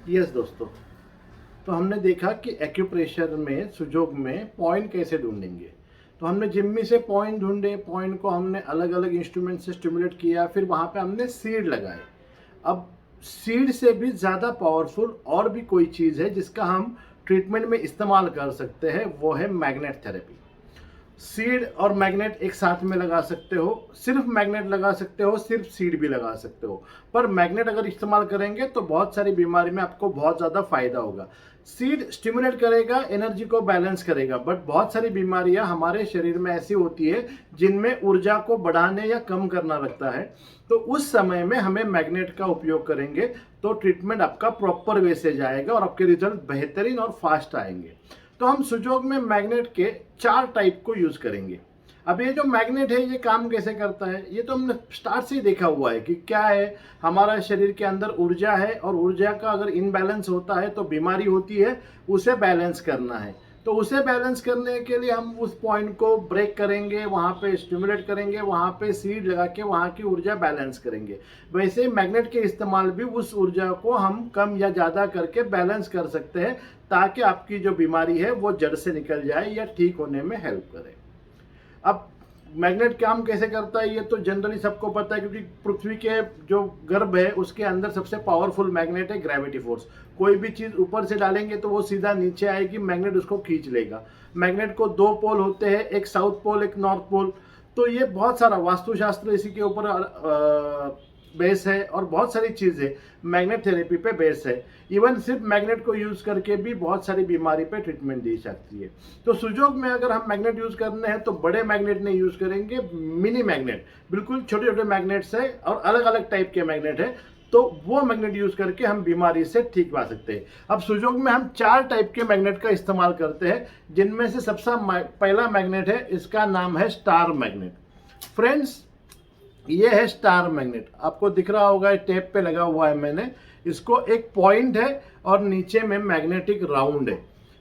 Yes दोस्तों, तो हमने देखा कि एक्यूप्रेशर में सुजोग में पॉइंट कैसे ढूंढेंगे। तो हमने जिम्मी से पॉइंट ढूंढे, पॉइंट को हमने अलग अलग इंस्ट्रूमेंट से स्टिमुलेट किया, फिर वहाँ पे हमने सीड लगाए। अब सीड से भी ज़्यादा पावरफुल और भी कोई चीज़ है जिसका हम ट्रीटमेंट में इस्तेमाल कर सकते हैं, वो है मैग्नेट थेरेपी। सीड और मैग्नेट एक साथ में लगा सकते हो, सिर्फ मैग्नेट लगा सकते हो, सिर्फ सीड भी लगा सकते हो। पर मैग्नेट अगर इस्तेमाल करेंगे तो बहुत सारी बीमारी में आपको बहुत ज़्यादा फायदा होगा। सीड स्टिमुलेट करेगा, एनर्जी को बैलेंस करेगा, बट बहुत सारी बीमारियां हमारे शरीर में ऐसी होती है जिनमें ऊर्जा को बढ़ाने या कम करना लगता है। तो उस समय में हमें मैग्नेट का उपयोग करेंगे तो ट्रीटमेंट आपका प्रॉपर वे से जाएगा और आपके रिजल्ट बेहतरीन और फास्ट आएंगे। तो हम सुजोग में मैग्नेट के 4 टाइप को यूज करेंगे। अब ये जो मैग्नेट है ये काम कैसे करता है, ये तो हमने स्टार्ट से ही देखा हुआ है कि क्या है। हमारा शरीर के अंदर ऊर्जा है और ऊर्जा का अगर इनबैलेंस होता है तो बीमारी होती है, उसे बैलेंस करना है। तो उसे बैलेंस करने के लिए हम उस पॉइंट को ब्रेक करेंगे, वहाँ पे स्टिमुलेट करेंगे, वहाँ पे सीड लगा के वहाँ की ऊर्जा बैलेंस करेंगे। वैसे ही मैग्नेट के इस्तेमाल भी उस ऊर्जा को हम कम या ज़्यादा करके बैलेंस कर सकते हैं, ताकि आपकी जो बीमारी है वो जड़ से निकल जाए या ठीक होने में हेल्प करे। अब मैग्नेट काम कैसे करता है ये तो जनरली सबको पता है, क्योंकि पृथ्वी के जो गर्भ है उसके अंदर सबसे पावरफुल मैग्नेट है ग्रेविटी फोर्स। कोई भी चीज ऊपर से डालेंगे तो वो सीधा नीचे आएगी, मैग्नेट उसको खींच लेगा। मैग्नेट को 2 पोल होते हैं, एक साउथ पोल एक नॉर्थ पोल। तो ये बहुत सारा वास्तुशास्त्र इसी के ऊपर बेस है और बहुत सारी चीजें मैग्नेट थेरेपी पे बेस है। इवन सिर्फ मैग्नेट को यूज करके भी बहुत सारी बीमारी पे ट्रीटमेंट दी जाती है। तो सुजोग में अगर हम मैग्नेट यूज करने हैं तो बड़े मैग्नेट नहीं यूज करेंगे, मिनी मैग्नेट, बिल्कुल छोटे छोटे मैग्नेट्स है और अलग अलग टाइप के मैग्नेट है। तो वो मैग्नेट यूज करके हम बीमारी से ठीक पा सकते हैं। अब सुजोग में हम 4 टाइप के मैग्नेट का इस्तेमाल करते हैं, जिनमें से सबसे पहला मैग्नेट है, इसका नाम है स्टार मैग्नेट। फ्रेंड्स, ये है स्टार मैग्नेट, आपको दिख रहा होगा, टेप पे लगा हुआ है मैंने। इसको एक पॉइंट है और नीचे में मैग्नेटिक राउंड है।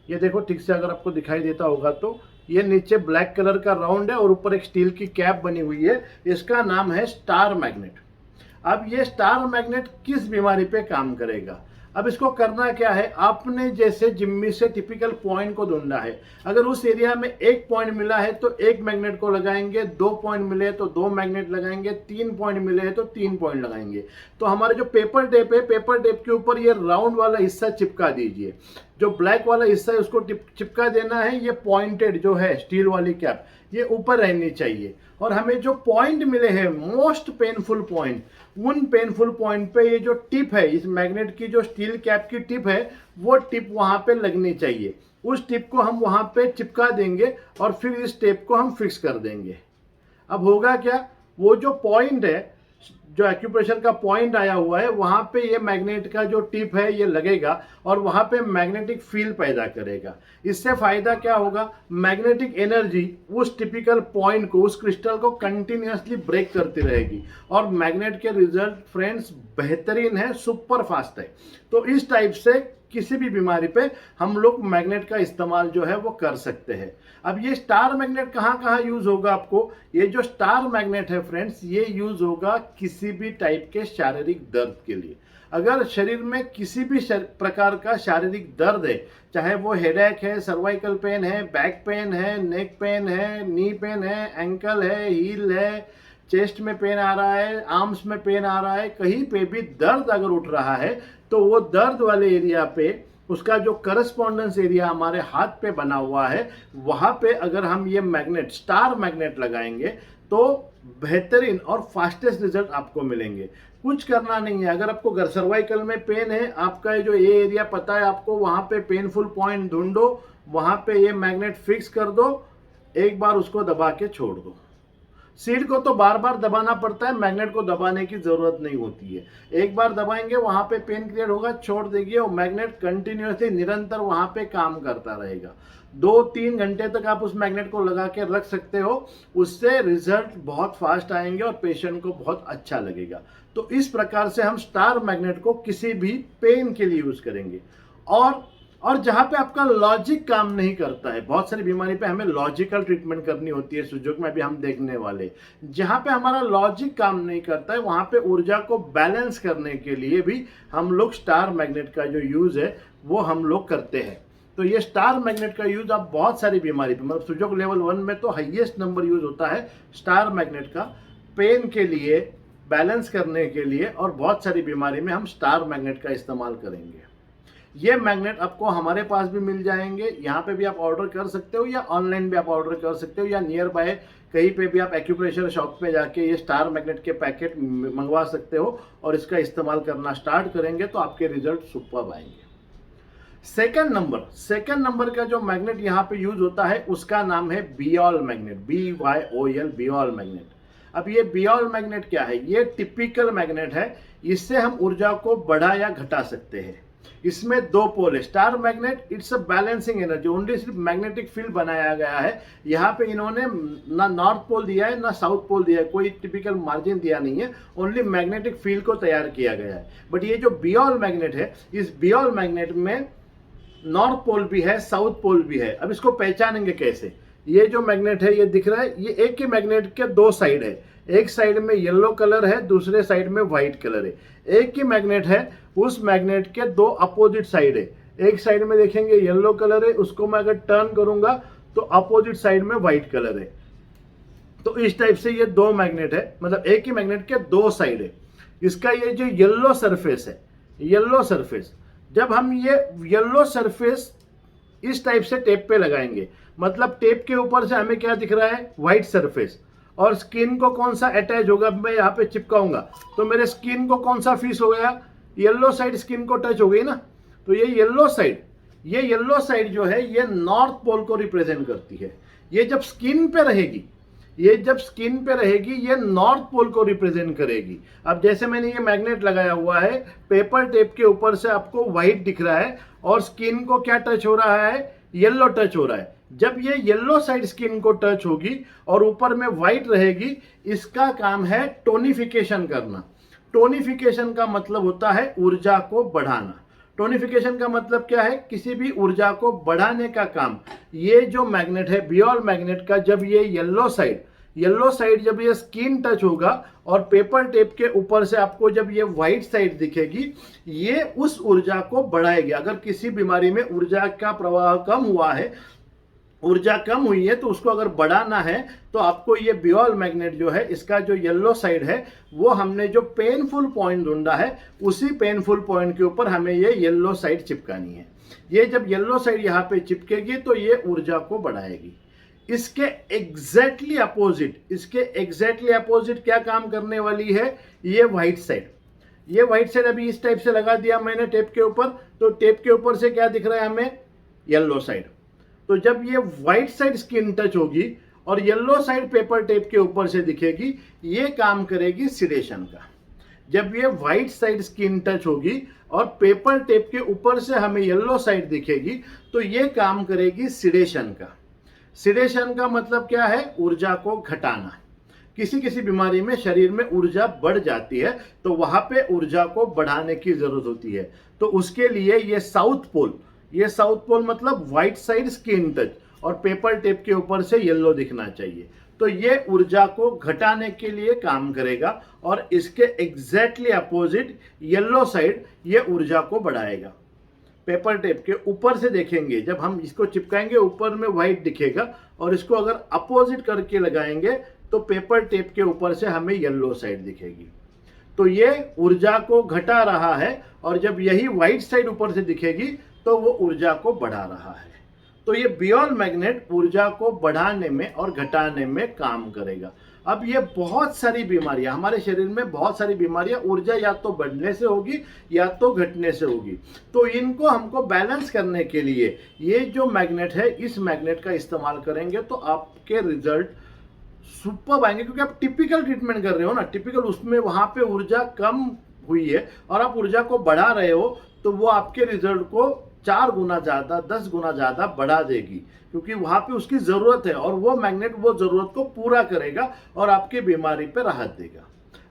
ये देखो ठीक से अगर आपको दिखाई देता होगा तो ये नीचे ब्लैक कलर का राउंड है और ऊपर एक स्टील की कैप बनी हुई है। इसका नाम है स्टार मैग्नेट। अब ये स्टार मैग्नेट किस बीमारी पे काम करेगा? अब इसको करना क्या है, आपने जैसे जिम्मी से टिपिकल पॉइंट को ढूंढना है। अगर उस एरिया में 1 पॉइंट मिला है तो 1 मैग्नेट को लगाएंगे, 2 पॉइंट मिले तो 2 मैग्नेट लगाएंगे, 3 पॉइंट मिले हैं तो 3 पॉइंट लगाएंगे। तो हमारे जो पेपर टेप है, पेपर टेप के ऊपर ये राउंड वाला हिस्सा चिपका दीजिए। जो ब्लैक वाला हिस्सा है उसको चिपका देना है। ये पॉइंटेड जो है स्टील वाली कैप, ये ऊपर रहनी चाहिए। और हमें जो पॉइंट मिले हैं, मोस्ट पेनफुल पॉइंट, उन पेनफुल पॉइंट पे ये जो टिप है, इस मैग्नेट की जो स्टील कैप की टिप है, वो टिप वहां पे लगनी चाहिए। उस टिप को हम वहां पे चिपका देंगे और फिर इस टेप को हम फिक्स कर देंगे। अब होगा क्या, वो जो पॉइंट है, जो एक्यूप्रेशर का पॉइंट आया हुआ है, वहां पे ये मैग्नेट का जो टिप है ये लगेगा और वहां पे मैग्नेटिक फील्ड पैदा करेगा। इससे फायदा क्या होगा, मैग्नेटिक एनर्जी उस टिपिकल पॉइंट को, उस क्रिस्टल को कंटिन्यूअसली ब्रेक करती रहेगी और मैग्नेट के रिजल्ट फ्रेंड्स बेहतरीन है, सुपर फास्ट है। तो इस टाइप से किसी भी बीमारी पे हम लोग मैग्नेट का इस्तेमाल जो है वो कर सकते हैं। अब ये स्टार मैग्नेट कहाँ कहाँ यूज होगा आपको, ये जो स्टार मैग्नेट है फ्रेंड्स, ये यूज होगा किसी भी टाइप के शारीरिक दर्द के लिए। अगर शरीर में किसी भी प्रकार का शारीरिक दर्द है, चाहे वो हेडेक है, सर्वाइकल पेन है, बैक पेन है, नेक पेन है, नी पेन है, एंकल है, हील है, चेस्ट में पेन आ रहा है, आर्म्स में पेन आ रहा है, कहीं पे भी दर्द अगर उठ रहा है तो वो दर्द वाले एरिया पे, उसका जो करस्पॉन्डेंस एरिया हमारे हाथ पे बना हुआ है, वहां पे अगर हम ये मैग्नेट, स्टार मैग्नेट लगाएंगे तो बेहतरीन और फास्टेस्ट रिजल्ट आपको मिलेंगे। कुछ करना नहीं है। अगर आपको सर्वाइकल में पेन है, आपका जो ये एरिया पता है आपको, वहां पे पेनफुल पॉइंट ढूंढो, वहां पे ये मैग्नेट फिक्स कर दो, एक बार उसको दबा के छोड़ दो। सीड को तो बार बार दबाना पड़ता है, मैग्नेट को दबाने की जरूरत नहीं होती है। एक बार दबाएंगे, वहां पे पेन क्रिएट होगा, छोड़ देंगे और मैग्नेट कंटिन्यूअसली निरंतर वहां पे काम करता रहेगा। 2-3 घंटे तक आप उस मैग्नेट को लगा के रख सकते हो, उससे रिजल्ट बहुत फास्ट आएंगे और पेशेंट को बहुत अच्छा लगेगा। तो इस प्रकार से हम स्टार मैग्नेट को किसी भी पेन के लिए यूज करेंगे। और और जहाँ पे आपका लॉजिक काम नहीं करता है, बहुत सारी बीमारी पे हमें लॉजिकल ट्रीटमेंट करनी होती है, सुजोग में अभी हम देखने वाले, जहाँ पे हमारा लॉजिक काम नहीं करता है वहाँ पे ऊर्जा को बैलेंस करने के लिए भी हम लोग स्टार मैग्नेट का जो यूज़ है वो हम लोग करते हैं। तो ये स्टार मैग्नेट का यूज़ आप बहुत सारी बीमारी पे, मतलब सुजोग लेवल 1 में तो हाईएस्ट नंबर यूज़ होता है स्टार मैग्नेट का, पेन के लिए, बैलेंस करने के लिए, और बहुत सारी बीमारी में हम स्टार मैग्नेट का इस्तेमाल करेंगे। ये मैग्नेट आपको हमारे पास भी मिल जाएंगे, यहाँ पे भी आप ऑर्डर कर सकते हो या ऑनलाइन भी आप ऑर्डर कर सकते हो, या नियर बाय कहीं पे भी आप एक्यूप्रेशर शॉप पे जाके ये स्टार मैग्नेट के पैकेट मंगवा सकते हो और इसका इस्तेमाल करना स्टार्ट करेंगे तो आपके रिजल्ट सुपर्ब आएंगे। सेकंड नंबर का जो मैग्नेट यहाँ पे यूज होता है उसका नाम है बियोल मैग्नेट, BYOL, बियोल मैग्नेट। अब ये बियोल मैग्नेट क्या है? ये टिपिकल मैग्नेट है, इससे हम ऊर्जा को बढ़ा या घटा सकते हैं। इसमें दो पोल है। Star magnet it's a balancing energy, only सिर्फ मैग्नेटिक फील्ड बनाया गया है। यहाँ पे इन्होंने ना नॉर्थ पोल दिया है ना साउथ पोल दिया है, कोई टिपिकल मार्जिन दिया नहीं है, ओनली मैग्नेटिक फील्ड को तैयार किया गया है। बट ये जो बियोल मैग्नेट है, इस बियोल मैग्नेट में नॉर्थ पोल भी है, साउथ पोल भी है। अब इसको पहचानेंगे कैसे? ये जो मैग्नेट है, ये दिख रहा है, ये एक ही मैग्नेट के दो साइड है, एक साइड में येलो कलर है, दूसरे साइड में व्हाइट कलर है। एक ही मैग्नेट है, उस मैग्नेट के दो अपोजिट साइड है। एक साइड में देखेंगे येलो कलर है, उसको मैं अगर टर्न करूंगा तो अपोजिट साइड में व्हाइट कलर है। तो इस टाइप से ये दो मैग्नेट है, मतलब एक ही मैग्नेट के दो साइड है। इसका ये जो येलो सरफेस है, येलो सरफेस, जब हम ये येलो सरफेस इस टाइप से टेप पे लगाएंगे, मतलब टेप के ऊपर से हमें क्या दिख रहा है? White surface. और स्किन को कौन सा अटैच होगा? मैं यहाँ पे चिपकाऊंगा तो मेरे स्किन को कौन सा फीस हो गया? येलो साइड स्किन को टच हो गई ना। तो ये येलो साइड जो है ये नॉर्थ पोल को रिप्रेजेंट करती है। ये जब स्किन पे रहेगी, ये नॉर्थ पोल को रिप्रेजेंट करेगी। अब जैसे मैंने ये मैग्नेट लगाया हुआ है, पेपर टेप के ऊपर से आपको व्हाइट दिख रहा है और स्किन को क्या टच हो रहा है? येलो टच हो रहा है। जब ये येलो साइड स्किन को टच होगी और ऊपर में व्हाइट रहेगी, इसका काम है टोनिफिकेशन करना। टोनिफिकेशन का मतलब होता है ऊर्जा को बढ़ाना। टोनिफिकेशन का मतलब क्या है? किसी भी ऊर्जा को बढ़ाने का काम। ये जो मैग्नेट है बियोल मैग्नेट का, जब ये येलो साइड जब ये स्किन टच होगा और पेपर टेप के ऊपर से आपको जब ये व्हाइट साइड दिखेगी, ये उस ऊर्जा को बढ़ाएगी। अगर किसी बीमारी में ऊर्जा का प्रवाह कम हुआ है, ऊर्जा कम हुई है, तो उसको अगर बढ़ाना है तो आपको ये बियोल मैग्नेट जो है, इसका जो येलो साइड है, वो हमने जो पेनफुल पॉइंट ढूंढा है, उसी पेनफुल पॉइंट के ऊपर हमें ये येलो साइड चिपकानी है। ये जब येलो साइड यहाँ पे चिपकेगी तो ये ऊर्जा को बढ़ाएगी। इसके एग्जैक्टली अपोजिट क्या काम करने वाली है? ये व्हाइट साइड अभी इस टाइप से लगा दिया मैंने टेप के ऊपर, तो टेप के ऊपर से क्या दिख रहा है हमें? Yellow side. तो जब ये व्हाइट साइड स्किन टच होगी और येलो साइड पेपर टेप के ऊपर से दिखेगी, ये काम करेगी सिडेशन का। जब ये व्हाइट साइड स्किन टच होगी और पेपर टेप के ऊपर से हमें येलो साइड दिखेगी, तो ये काम करेगी सिडेशन का। सिडेशन का मतलब क्या है? ऊर्जा को घटाना। किसी बीमारी में शरीर में ऊर्जा बढ़ जाती है तो वहां पे ऊर्जा को बढ़ाने की जरूरत होती है। तो उसके लिए ये साउथ पोल मतलब व्हाइट साइड स्किन टच और पेपर टेप के ऊपर से येलो दिखना चाहिए। तो ये ऊर्जा को घटाने के लिए काम करेगा और इसके एग्जैक्टली अपोजिट येलो साइड ये ऊर्जा को बढ़ाएगा। पेपर टेप के ऊपर से देखेंगे, जब हम इसको चिपकाएंगे ऊपर में व्हाइट दिखेगा और इसको अगर अपोजिट करके लगाएंगे तो पेपर टेप के ऊपर से हमें येलो साइड दिखेगी। तो ये ऊर्जा को घटा रहा है और जब यही व्हाइट साइड ऊपर से दिखेगी तो वो ऊर्जा को बढ़ा रहा है। तो ये बियोल मैग्नेट ऊर्जा को बढ़ाने में और घटाने में काम करेगा। अब ये बहुत सारी बीमारियां, हमारे शरीर में बहुत सारी बीमारियां ऊर्जा या तो बढ़ने से होगी या तो घटने से होगी। तो इनको हमको बैलेंस करने के लिए ये जो मैग्नेट है, इस मैग्नेट का इस्तेमाल करेंगे तो आपके रिजल्ट सुपर आएंगे। क्योंकि आप टिपिकल ट्रीटमेंट कर रहे हो ना, टिपिकल उसमें वहां पे ऊर्जा कम हुई है और आप ऊर्जा को बढ़ा रहे हो, तो वो आपके रिजल्ट को 4 गुना ज़्यादा, 10 गुना ज़्यादा बढ़ा देगी। क्योंकि वहाँ पे उसकी ज़रूरत है और वो मैग्नेट वो ज़रूरत को पूरा करेगा और आपकी बीमारी पे राहत देगा।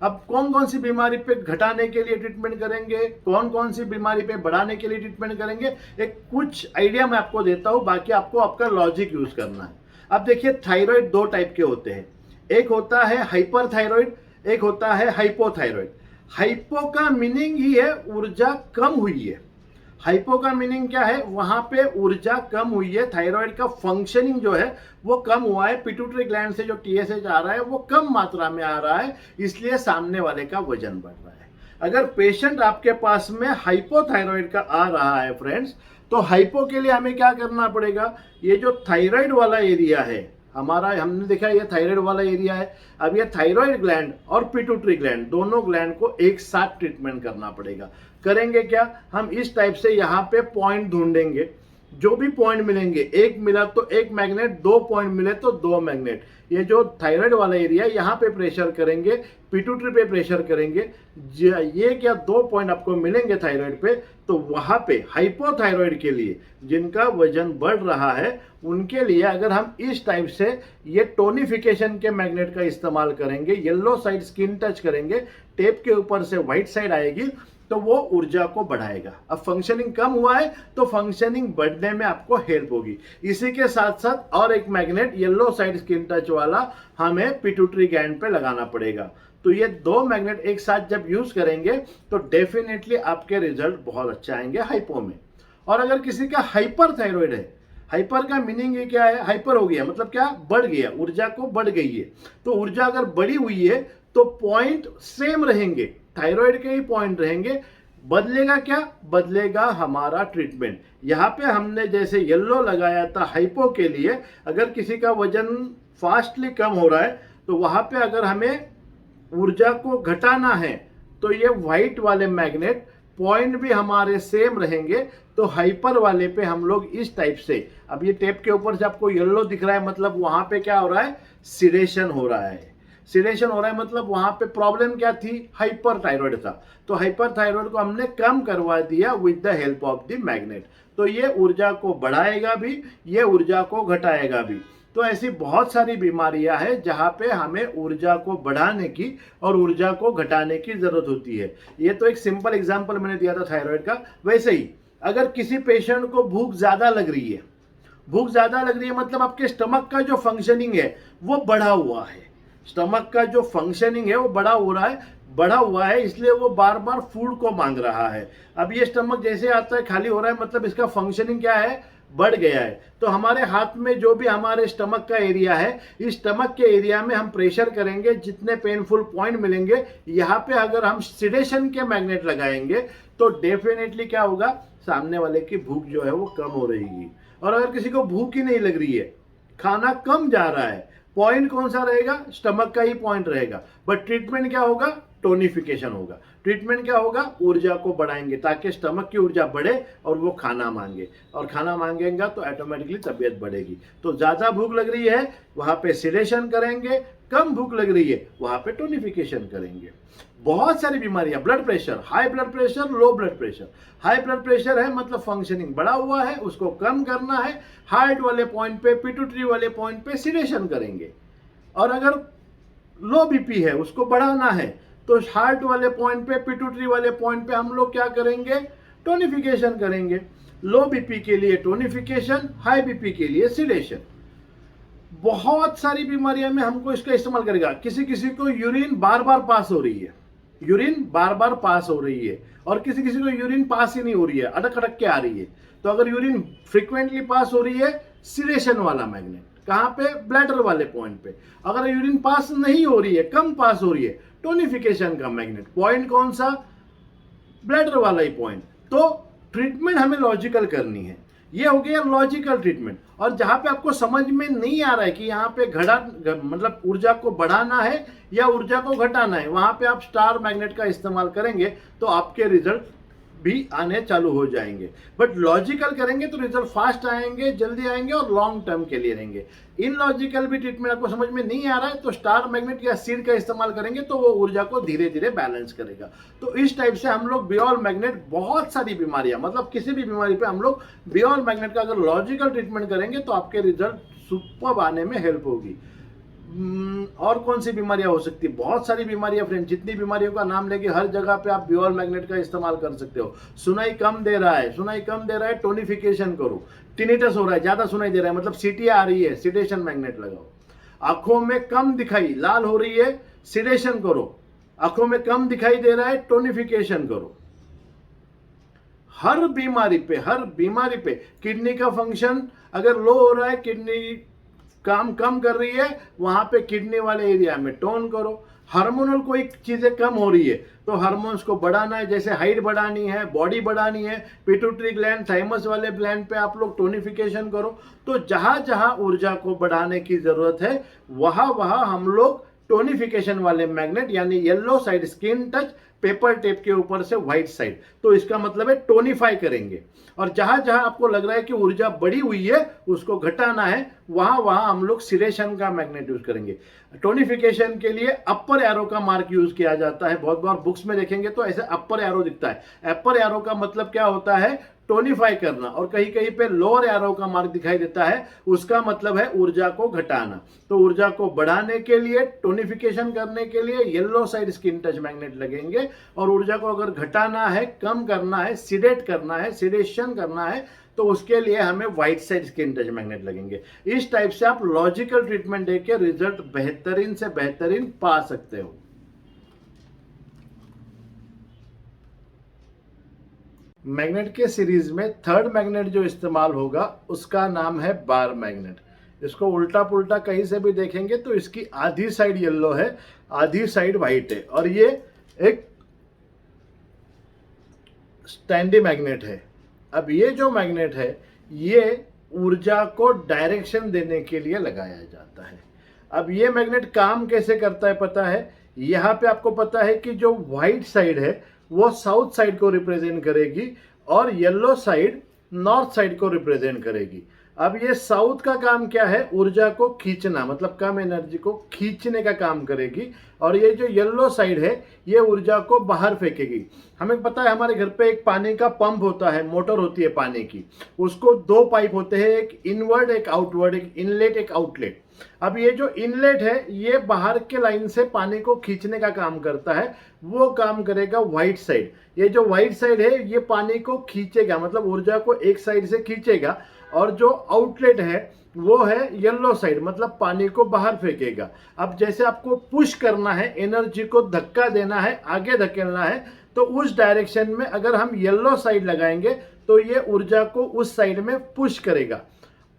अब कौन कौन सी बीमारी पे घटाने के लिए ट्रीटमेंट करेंगे, कौन कौन सी बीमारी पे बढ़ाने के लिए ट्रीटमेंट करेंगे, एक कुछ आइडिया मैं आपको देता हूँ, बाकी आपको आपका लॉजिक यूज करना है। अब देखिए, थायराइड दो टाइप के होते हैं, एक होता है हाइपरथायराइड, एक होता है हाइपोथायराइड। हाइपो का मीनिंग ही है ऊर्जा कम हुई है। हाइपो का मीनिंग क्या है, वहां पे ऊर्जा कम हुई है, थायराइड का फंक्शनिंग जो है वो कम हुआ है, पिट्यूटरी ग्लैंड से जो टीएसएच आ रहा है वो कम मात्रा में आ रहा है, इसलिए सामने वाले का वजन बढ़ रहा है। अगर पेशेंट आपके पास में हाइपोथायराइड का आ रहा है फ्रेंड्स, तो हाइपो के लिए हमें क्या करना पड़ेगा, ये जो थायराइड वाला एरिया है हमारा, हमने देखा ये थायराइड वाला एरिया है, अब ये थायराइड ग्लैंड और पिट्यूटरी ग्लैंड दोनों ग्लैंड को एक साथ ट्रीटमेंट करना पड़ेगा। करेंगे क्या, हम इस टाइप से यहाँ पे पॉइंट ढूंढेंगे, जो भी पॉइंट मिलेंगे, एक मिला तो एक मैग्नेट, दो पॉइंट मिले तो दो मैग्नेट, ये जो थायराइड वाला एरिया यहाँ पे प्रेशर करेंगे, पिट्यूटरी पे प्रेशर करेंगे, ये क्या दो पॉइंट आपको मिलेंगे थायराइड पे, तो वहां पे हाइपोथायराइड के लिए जिनका वजन बढ़ रहा है उनके लिए अगर हम इस टाइप से ये टोनिफिकेशन के मैग्नेट का इस्तेमाल करेंगे, येलो साइड स्किन टच करेंगे, टेप के ऊपर से व्हाइट साइड आएगी, तो वो ऊर्जा को बढ़ाएगा। अब फंक्शनिंग कम हुआ है तो फंक्शनिंग बढ़ने में आपको हेल्प होगी। इसी के साथ साथ और एक magnet yellow side skin touch वाला हमें पिट्यूटरी ग्लैंड पे लगाना पड़ेगा। तो ये दो मैग्नेट एक साथ जब यूज करेंगे तो डेफिनेटली आपके रिजल्ट बहुत अच्छे आएंगे हाइपो में। और अगर किसी का हाइपर थायराइड है, हाइपर का मीनिंग ये क्या है, हाइपर हो गया मतलब क्या, बढ़ गया, ऊर्जा को बढ़ गई है, तो ऊर्जा अगर बढ़ी हुई है तो पॉइंट सेम रहेंगे, थायराइड के ही पॉइंट रहेंगे, बदलेगा क्या, बदलेगा हमारा ट्रीटमेंट। यहाँ पे हमने जैसे येलो लगाया था हाइपो के लिए, अगर किसी का वजन फास्टली कम हो रहा है तो वहां पे अगर हमें ऊर्जा को घटाना है तो ये व्हाइट वाले मैग्नेट पॉइंट भी हमारे सेम रहेंगे, तो हाइपर वाले पे हम लोग इस टाइप से, अब ये टेप के ऊपर से आपको येलो दिख रहा है मतलब वहां पे क्या हो रहा है, सिडेशन हो रहा है। सिडेशन हो रहा है मतलब वहां पे प्रॉब्लम क्या थी, हाइपर थायराइड था, तो हाइपर थायराइड को हमने कम करवा दिया with the help of the magnet. तो ये ऊर्जा को बढ़ाएगा भी, ये ऊर्जा को घटाएगा भी। तो ऐसी बहुत सारी बीमारियां हैं जहां पे हमें ऊर्जा को बढ़ाने की और ऊर्जा को घटाने की जरूरत होती है। ये तो एक सिंपल एग्जांपल मैंने दिया था थायराइड का। वैसे ही अगर किसी पेशेंट को भूख ज्यादा लग रही है, भूख ज्यादा लग रही है मतलब आपके स्टमक का जो फंक्शनिंग है वो बढ़ा हुआ है, स्टमक का जो फंक्शनिंग है वो बढ़ा हुआ है, इसलिए वो बार बार फूड को मांग रहा है। अब ये स्टमक जैसे आता है खाली हो रहा है मतलब इसका फंक्शनिंग क्या है, बढ़ गया है। तो हमारे हाथ में जो भी हमारे स्टमक का एरिया है, इस स्टमक के एरिया में हम प्रेशर करेंगे, जितने पेनफुल पॉइंट मिलेंगे, यहाँ पे अगर हम सिडेशन के मैग्नेट लगाएंगे तो डेफिनेटली क्या होगा, सामने वाले की भूख जो है वो कम हो रहेगी। और अगर किसी को भूख ही नहीं लग रही है, खाना कम जा रहा है, पॉइंट कौन सा रहेगा, स्टमक का ही पॉइंट रहेगा, बट ट्रीटमेंट क्या होगा, टोनिफिकेशन होगा। ट्रीटमेंट क्या होगा, ऊर्जा को बढ़ाएंगे ताकि स्टमक की ऊर्जा बढ़े और वो खाना मांगे, और खाना मांगेगा तो ऑटोमेटिकली तबीयत बढ़ेगी। तो ज्यादा भूख लग रही है वहां पे सिडेशन करेंगे, कम भूख लग रही है वहां पे टोनिफिकेशन करेंगे। बहुत सारी बीमारियां, blood pressure, high blood pressure, low blood pressure. High blood pressure है मतलब फंक्शनिंग बढ़ा हुआ है, उसको कम करना है, हार्ट वाले पॉइंट पे, पिट्यूटरी वाले पॉइंट पे सिडेशन करेंगे। और अगर लो बीपी है, उसको बढ़ाना है, तो हार्ट वाले पॉइंट पे, पिट्यूटरी वाले पॉइंट पे हम लोग क्या करेंगे, टोनिफिकेशन करेंगे। लो बीपी के लिए टोनिफिकेशन, हाई बीपी के लिए सिडेशन। बहुत सारी बीमारियों में हमको इसका इस्तेमाल करेगा। किसी किसी को यूरिन बार बार पास हो रही है, यूरिन बार बार पास हो रही है, और किसी किसी को यूरिन पास ही नहीं हो रही है, अटक अटक के आ रही है। तो अगर यूरिन फ्रीक्वेंटली पास हो रही है, सिडेशन वाला मैग्नेट, कहाँ पे, ब्लैडर वाले पॉइंट पे। अगर यूरिन पास नहीं हो रही है, कम पास हो रही है, टोनिफिकेशन का मैग्नेट, पॉइंट कौन सा, ब्लैडर वाला ही पॉइंट। तो ट्रीटमेंट हमें लॉजिकल करनी है, ये हो गया लॉजिकल ट्रीटमेंट। और जहां पे आपको समझ में नहीं आ रहा है कि यहाँ पे मतलब ऊर्जा को बढ़ाना है या ऊर्जा को घटाना है, वहां पे आप स्टार मैग्नेट का इस्तेमाल करेंगे तो आपके रिजल्ट भी आने चालू हो जाएंगे। बट लॉजिकल करेंगे तो रिजल्ट फास्ट आएंगे, जल्दी आएंगे और लॉन्ग टर्म के लिए रहेंगे। इन लॉजिकल भी ट्रीटमेंट आपको समझ में नहीं आ रहा है तो स्टार मैग्नेट या सीड का इस्तेमाल करेंगे तो वो ऊर्जा को धीरे धीरे बैलेंस करेगा। तो इस टाइप से हम लोग बियॉल मैग्नेट, बहुत सारी बीमारियां, मतलब किसी भी बीमारी पे हम लोग बियॉल मैग्नेट का अगर लॉजिकल ट्रीटमेंट करेंगे तो आपके रिजल्ट सुपर आने में हेल्प होगी। और कौन सी बीमारियां हो सकती है? बहुत सारी बीमारियां फ्रेंड, जितनी बीमारियों का नाम लेके हर जगह पे आप बॉल मैग्नेट का इस्तेमाल कर सकते हो। सुनाई कम दे रहा है, सुनाई कम दे रहा है, टोनिफिकेशन करो। टिनिटस हो रहा है, ज्यादा सुनाई दे रहा है, मतलब सीटियां आ रही है, सिडेशन मैग्नेट लगाओ। आंखों में कम दिखाई, लाल हो रही है, सिडेशन करो। आंखों में कम दिखाई दे रहा है, टोनिफिकेशन करो। हर बीमारी पे किडनी का फंक्शन अगर लो हो रहा है, किडनी काम कम कर रही है, वहां पे किडनी वाले एरिया में टोन करो। हार्मोनल कोई चीजें कम हो रही है तो हार्मोन्स को बढ़ाना है, जैसे हाइट बढ़ानी है, बॉडी बढ़ानी है, पिट्यूटरी ग्लैंड, थाइमस वाले ग्लैंड पे आप लोग टोनिफिकेशन करो। तो जहां जहां ऊर्जा को बढ़ाने की जरूरत है वहां वहां हम लोग टोनिफिकेशन वाले मैग्नेट यानी yellow side skin touch, paper tape के ऊपर से व्हाइट साइड, तो इसका मतलब है टोनिफाई करेंगे। और जहां जहां आपको लग रहा है कि ऊर्जा बढ़ी हुई है उसको घटाना है, वहां वहां हम लोग सिडेशन का मैग्नेट यूज करेंगे। टोनिफिकेशन के लिए अपर एरो का मार्क यूज किया जाता है। बहुत बार बुक्स में देखेंगे तो ऐसे अपर एरो दिखता है। अपर एरो का मतलब क्या होता है? टोनिफाई करना। और कहीं कहीं पे लोअर एरो का मार्क दिखाई देता है, उसका मतलब है ऊर्जा को घटाना। तो ऊर्जा को बढ़ाने के लिए, टोनिफिकेशन करने के लिए yellow side skin touch magnet लगेंगे। और ऊर्जा को अगर घटाना है, कम करना है, सिडेट करना है, सिडेशन करना है, तो उसके लिए हमें white side skin touch magnet लगेंगे। इस टाइप से आप लॉजिकल ट्रीटमेंट देके रिजल्ट बेहतरीन से बेहतरीन पा सकते हो। मैग्नेट के सीरीज में थर्ड मैग्नेट जो इस्तेमाल होगा उसका नाम है बार मैग्नेट। इसको उल्टा पुल्टा कहीं से भी देखेंगे तो इसकी आधी साइड येलो है, आधी साइड व्हाइट है, और ये एक स्टैंडी मैग्नेट है। अब ये जो मैग्नेट है ये ऊर्जा को डायरेक्शन देने के लिए लगाया जाता है। अब ये मैग्नेट काम कैसे करता है पता है? यहाँ पे आपको पता है कि जो व्हाइट साइड है वो साउथ साइड को रिप्रेजेंट करेगी और येलो साइड नॉर्थ साइड को रिप्रेजेंट करेगी। अब ये साउथ का काम क्या है? ऊर्जा को खींचना, मतलब कम एनर्जी को खींचने का काम करेगी। और ये जो येलो साइड है ये ऊर्जा को बाहर फेंकेगी। हमें पता है हमारे घर पे एक पानी का पंप होता है, मोटर होती है पानी की, उसको दो पाइप होते हैं, एक इनवर्ड एक आउटवर्ड, एक इनलेट एक आउटलेट। अब ये जो इनलेट है ये बाहर के लाइन से पानी को खींचने का काम करता है, वो काम करेगा व्हाइट साइड। ये जो व्हाइट साइड है ये पानी को खींचेगा, मतलब ऊर्जा को एक साइड से खींचेगा। और जो आउटलेट है वो है येलो साइड, मतलब पानी को बाहर फेंकेगा। अब जैसे आपको पुश करना है, एनर्जी को धक्का देना है, आगे धकेलना है, तो उस डायरेक्शन में अगर हम येलो साइड लगाएंगे तो ये ऊर्जा को उस साइड में पुश करेगा।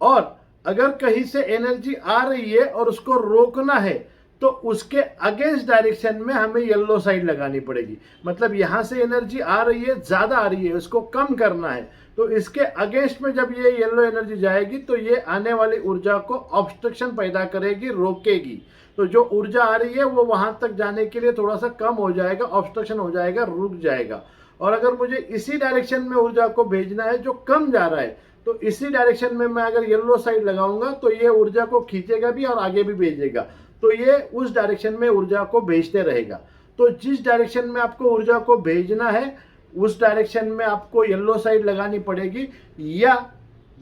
और अगर कहीं से एनर्जी आ रही है और उसको रोकना है तो उसके अगेंस्ट डायरेक्शन में हमें येलो साइड लगानी पड़ेगी। मतलब यहां से एनर्जी आ रही है, ज्यादा आ रही है, उसको कम करना है, तो इसके अगेंस्ट में जब ये येलो एनर्जी जाएगी तो ये आने वाली ऊर्जा को ऑब्स्ट्रक्शन पैदा करेगी, रोकेगी। तो जो ऊर्जा आ रही है वो वहां तक जाने के लिए थोड़ा सा कम हो जाएगा, ऑब्स्ट्रक्शन हो जाएगा, रुक जाएगा। और अगर मुझे इसी डायरेक्शन में ऊर्जा को भेजना है जो कम जा रहा है, तो इसी डायरेक्शन में मैं अगर येलो साइड लगाऊंगा तो ये ऊर्जा को खींचेगा भी और आगे भी भेजेगा। तो ये उस डायरेक्शन में ऊर्जा को भेजते रहेगा। तो जिस डायरेक्शन में आपको ऊर्जा को भेजना है उस डायरेक्शन में आपको येलो साइड लगानी पड़ेगी, या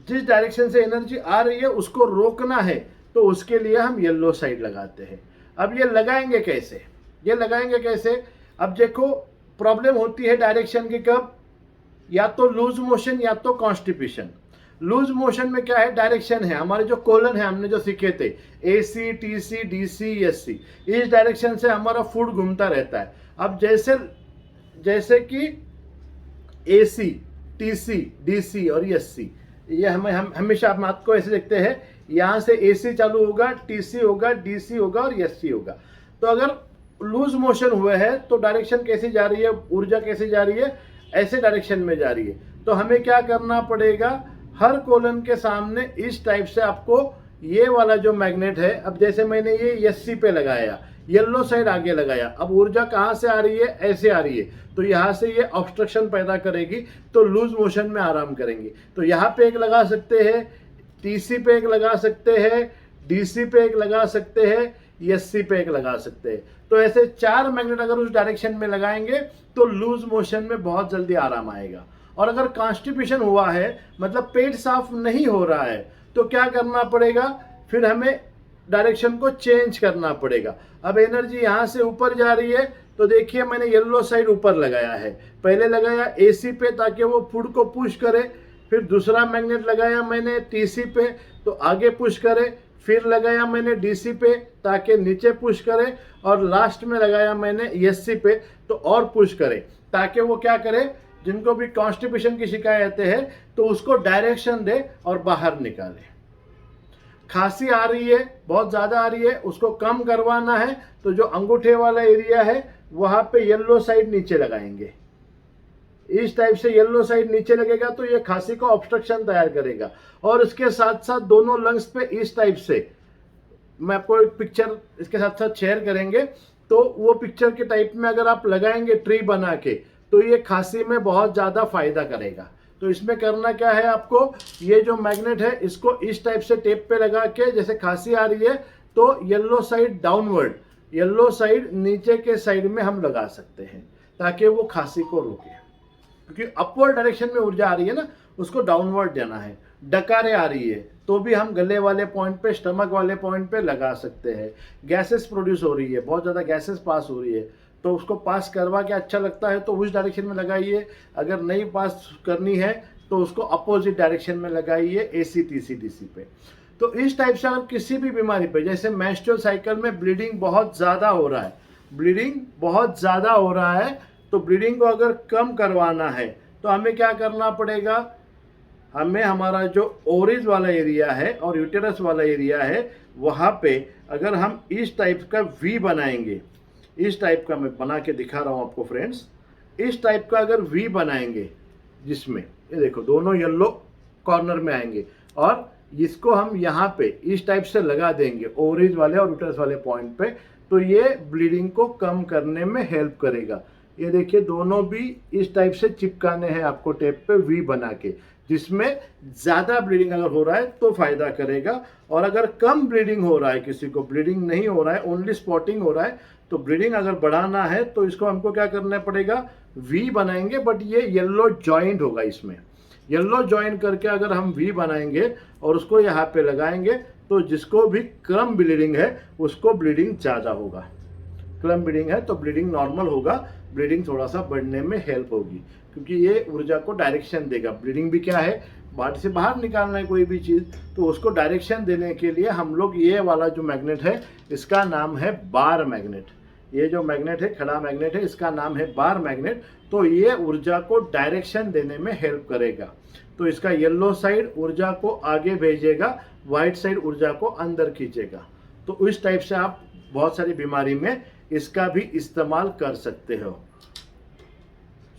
जिस डायरेक्शन से एनर्जी आ रही है उसको रोकना है तो उसके लिए हम येलो साइड लगाते हैं। अब ये लगाएंगे कैसे? ये लगाएंगे कैसे? अब देखो प्रॉब्लम होती है डायरेक्शन की कब? या तो लूज मोशन या तो कॉन्स्टिपेशन। लूज मोशन में क्या है? डायरेक्शन है, हमारे जो कोलन है हमने जो सीखे थे AC TC DC SC, इस डायरेक्शन से हमारा फूड घूमता रहता है। अब जैसे कि AC TC DC और SC, ये हम हमेशा आप बात को ऐसे देखते हैं, यहाँ से AC चालू होगा, TC होगा, DC होगा और SC होगा। तो अगर लूज मोशन हुए है तो डायरेक्शन कैसी जा रही है, ऊर्जा कैसी जा रही है? ऐसे डायरेक्शन में जा रही है। तो हमें क्या करना पड़ेगा? हर कोलन के सामने इस टाइप से आपको ये वाला जो मैग्नेट है, अब जैसे मैंने ये SC पे लगाया, येलो साइड आगे लगाया, अब ऊर्जा कहाँ से आ रही है? ऐसे आ रही है, तो यहाँ से ये ऑब्स्ट्रक्शन पैदा करेगी, तो लूज मोशन में आराम करेंगे। तो यहाँ पे एक लगा सकते हैं, TC पे एक लगा सकते हैं, DC पे एक लगा सकते हैं, SC पे एक लगा सकते हैं। तो ऐसे 4 मैग्नेट अगर उस डायरेक्शन में लगाएंगे तो लूज मोशन में बहुत जल्दी आराम आएगा। और अगर कॉन्स्टिपेशन हुआ है, मतलब पेट साफ नहीं हो रहा है, तो क्या करना पड़ेगा? फिर हमें डायरेक्शन को चेंज करना पड़ेगा। अब एनर्जी यहाँ से ऊपर जा रही है तो देखिए मैंने येलो साइड ऊपर लगाया है, पहले लगाया AC पे ताकि वो फूड को पुश करे, फिर दूसरा मैग्नेट लगाया मैंने TC पे तो आगे पुश करे, फिर लगाया मैंने DC पे ताकि नीचे पुश करे, और लास्ट में लगाया मैंने SC पे तो और पुश करे, ताकि वो क्या करे, जिनको भी कॉन्स्टिपेशन की शिकायतें है तो उसको डायरेक्शन दे और बाहर निकाले। खांसी आ रही है, बहुत ज़्यादा आ रही है, उसको कम करवाना है तो जो अंगूठे वाला एरिया है वहाँ पे येलो साइड नीचे लगाएंगे। इस टाइप से येलो साइड नीचे लगेगा तो ये खांसी को ऑब्स्ट्रक्शन तैयार करेगा। और इसके साथ साथ दोनों लंग्स पे इस टाइप से, मैं आपको एक पिक्चर इसके साथ साथ शेयर करेंगे, तो वो पिक्चर के टाइप में अगर आप लगाएंगे ट्री बना के तो ये खांसी में बहुत ज़्यादा फायदा करेगा। तो इसमें करना क्या है आपको, ये जो मैग्नेट है इसको इस टाइप से टेप पे लगा के, जैसे खांसी आ रही है तो yellow side downward, yellow side नीचे के साइड में हम लगा सकते हैं ताकि वो खांसी को रोके, क्योंकि अपवर्ड डायरेक्शन में ऊर्जा आ रही है ना, उसको डाउनवर्ड देना है। डकारे आ रही है तो भी हम गले वाले पॉइंट पे, स्टमक वाले पॉइंट पे लगा सकते हैं। गैसेस प्रोड्यूस हो रही है, बहुत ज़्यादा गैसेस पास हो रही है तो उसको पास करवा के अच्छा लगता है तो उस डायरेक्शन में लगाइए, अगर नहीं पास करनी है तो उसको अपोजिट डायरेक्शन में लगाइए, AC TC DC पे। तो इस टाइप से अगर किसी भी बीमारी पे, जैसे मेंस्ट्रुअल साइकिल में ब्लीडिंग बहुत ज़्यादा हो रहा है, ब्लीडिंग बहुत ज़्यादा हो रहा है, तो ब्लीडिंग को अगर कम करवाना है तो हमें क्या करना पड़ेगा, हमें हमारा जो ओरिज वाला एरिया है और यूटेरस वाला एरिया है वहाँ पे अगर हम इस टाइप का V बनाएंगे, इस टाइप का मैं बना के दिखा रहा हूँ आपको फ्रेंड्स, इस टाइप का अगर V बनाएंगे जिसमें ये देखो दोनों येलो कॉर्नर में आएंगे और इसको हम यहाँ पे इस टाइप से लगा देंगे ओरिज वाले और यूटेरस वाले पॉइंट पे, तो ये ब्लीडिंग को कम करने में हेल्प करेगा। ये देखिए दोनों भी इस टाइप से चिपकाने हैं आपको टेप पे V बना के, जिसमें ज़्यादा ब्लीडिंग अगर हो रहा है तो फायदा करेगा, और अगर कम ब्लीडिंग हो रहा है, किसी को ब्लीडिंग नहीं हो रहा है, ओनली स्पॉटिंग हो रहा है, तो ब्लीडिंग अगर बढ़ाना है तो इसको हमको क्या करना पड़ेगा, V बनाएंगे, बट ये येलो जॉइंट होगा। इसमें येलो जॉइंट करके अगर हम V बनाएंगे और उसको यहाँ पे लगाएंगे तो जिसको भी कम ब्लीडिंग है उसको ब्लीडिंग ज़्यादा होगा, कम ब्लीडिंग है तो ब्लीडिंग नॉर्मल होगा, ब्लीडिंग थोड़ा सा बढ़ने में हेल्प होगी, क्योंकि ये ऊर्जा को डायरेक्शन देगा। ब्लीडिंग भी क्या है, बॉडी से बाहर निकालना है कोई भी चीज़, तो उसको डायरेक्शन देने के लिए हम लोग ये वाला जो मैग्नेट है इसका नाम है बार मैग्नेट। ये जो मैग्नेट है, खड़ा मैग्नेट है, इसका नाम है बार मैग्नेट। तो ये ऊर्जा को डायरेक्शन देने में हेल्प करेगा। तो इसका येलो साइड ऊर्जा को आगे भेजेगा, वाइट साइड ऊर्जा को अंदर खींचेगा। तो इस टाइप से आप बहुत सारी बीमारी में इसका भी इस्तेमाल कर सकते हो।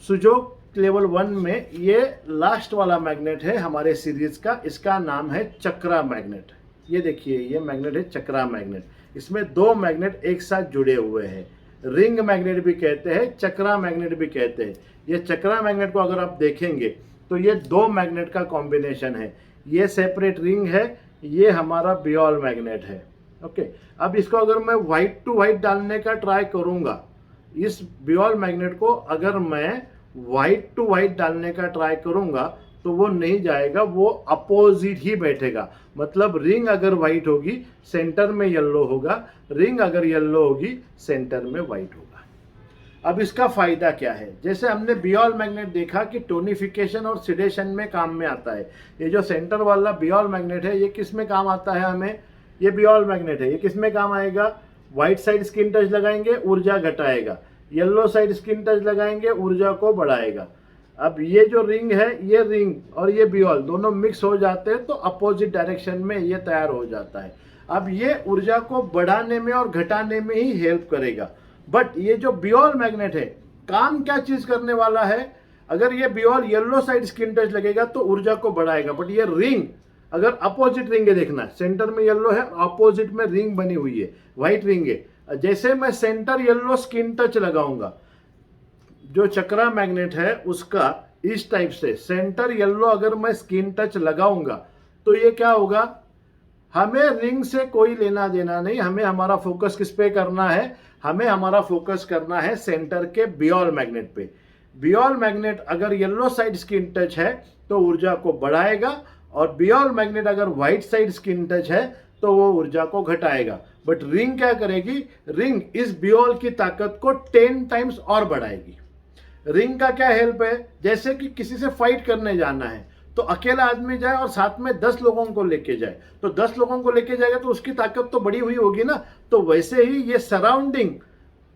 सुजोग लेवल 1 में ये लास्ट वाला मैग्नेट है हमारे सीरीज का, इसका नाम है चक्रा मैग्नेट। ये देखिए ये मैग्नेट है चक्रा मैग्नेट, इसमें दो मैग्नेट एक साथ जुड़े हुए हैं, रिंग मैग्नेट भी कहते हैं, चक्रा मैग्नेट भी कहते हैं। ये चक्रा मैग्नेट को अगर आप देखेंगे तो ये दो मैग्नेट का कॉम्बिनेशन है, ये सेपरेट रिंग है, ये हमारा बियोल मैग्नेट है। ओके, अब इसको अगर मैं व्हाइट टू व्हाइट डालने का ट्राई करूंगा, इस बियोल मैग्नेट को अगर मैं व्हाइट टू व्हाइट डालने का ट्राई करूंगा तो वो नहीं जाएगा, वो अपोजिट ही बैठेगा। मतलब रिंग अगर व्हाइट होगी सेंटर में येलो होगा, रिंग अगर येलो होगी सेंटर में व्हाइट होगा। अब इसका फायदा क्या है, जैसे हमने बियोल मैग्नेट देखा कि टोनिफिकेशन और सिडेशन में काम में आता है। ये जो सेंटर वाला बियोल मैग्नेट है ये किस में काम आता है हमें, ये बियोल मैग्नेट है, ये किस में काम आएगा, व्हाइट साइड स्किन टच लगाएंगे ऊर्जा घटाएगा, येलो साइड स्किन टच लगाएंगे ऊर्जा को बढ़ाएगा। अब ये जो रिंग है, ये रिंग और ये बियोल दोनों मिक्स हो जाते हैं तो अपोजिट डायरेक्शन में ये तैयार हो जाता है। अब ये ऊर्जा को बढ़ाने में और घटाने में ही हेल्प करेगा। बट ये जो बियोल मैग्नेट है काम क्या चीज करने वाला है, अगर ये बियोल येलो साइड स्किन टच लगेगा तो ऊर्जा को बढ़ाएगा, बट ये रिंग अगर अपोजिट रिंग है, देखना सेंटर में येलो है, अपोजिट में रिंग बनी हुई है, व्हाइट रिंग है। जैसे मैं सेंटर येलो स्किन टच लगाऊंगा, जो चक्रा मैग्नेट है उसका इस टाइप से सेंटर येलो अगर मैं स्किन टच लगाऊंगा तो ये क्या होगा, हमें रिंग से कोई लेना देना नहीं, हमें हमारा फोकस किस पे करना है, हमें हमारा फोकस करना है सेंटर के बियोल मैग्नेट पे। बियोल मैग्नेट अगर येलो साइड स्किन टच है तो ऊर्जा को बढ़ाएगा, और बियोल मैग्नेट अगर व्हाइट साइड स्किन टच है तो वो ऊर्जा को घटाएगा। बट रिंग क्या करेगी, रिंग इस बियोल की ताकत को 10 टाइम्स और बढ़ाएगी। रिंग का क्या हेल्प है, जैसे कि किसी से फाइट करने जाना है तो अकेला आदमी जाए और साथ में 10 लोगों को लेके जाए, तो 10 लोगों को लेके जाएगा तो उसकी ताकत तो बढ़ी हुई होगी ना। तो वैसे ही ये सराउंडिंग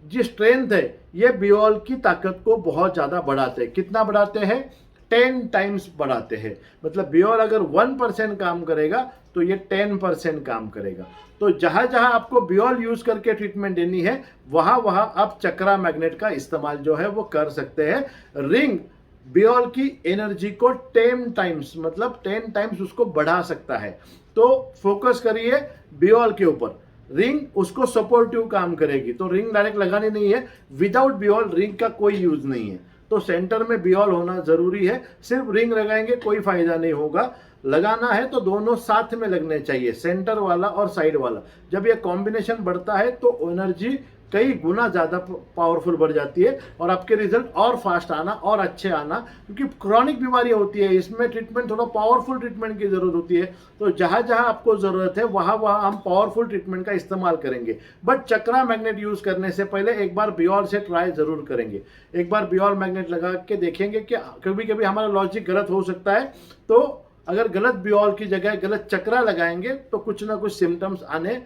जी स्ट्रेंथ है, ये बियोल की ताकत को बहुत ज्यादा बढ़ाते हैं। कितना बढ़ाते हैं, 10 टाइम्स बढ़ाते हैं। मतलब बियोल अगर 1% काम करेगा तो ये 10% काम करेगा। तो जहां जहां आपको बियोल यूज करके ट्रीटमेंट देनी है वहां वहां आप चक्रा मैग्नेट का इस्तेमाल जो है वो कर सकते हैं। रिंग बियोल की एनर्जी को 10 टाइम्स, मतलब 10 टाइम्स उसको बढ़ा सकता है। तो फोकस करिए बियोल के ऊपर, रिंग उसको सपोर्टिव काम करेगी। तो रिंग डायरेक्ट लगानी नहीं है, विदाउट बियोल रिंग का कोई यूज नहीं है। तो सेंटर में बियोल होना जरूरी है। सिर्फ रिंग लगाएंगे कोई फायदा नहीं होगा, लगाना है तो दोनों साथ में लगने चाहिए, सेंटर वाला और साइड वाला। जब ये कॉम्बिनेशन बढ़ता है तो एनर्जी कई गुना ज्यादा पावरफुल बढ़ जाती है और आपके रिजल्ट और फास्ट आना और अच्छे आना, क्योंकि क्रॉनिक बीमारी होती है, इसमें ट्रीटमेंट थोड़ा पावरफुल ट्रीटमेंट की जरूरत होती है। तो जहां जहां आपको जरूरत है वहां वहां हम पावरफुल ट्रीटमेंट का इस्तेमाल करेंगे। बट चक्रा मैग्नेट यूज करने से पहले एक बार बियोल से ट्राई जरूर करेंगे। एक बार बियोल मैग्नेट लगा के देखेंगे कि कभी कभी हमारा लॉजिक गलत हो सकता है। तो अगर गलत बियोल की जगह गलत चक्रा लगाएंगे तो कुछ ना कुछ सिम्टम्स आने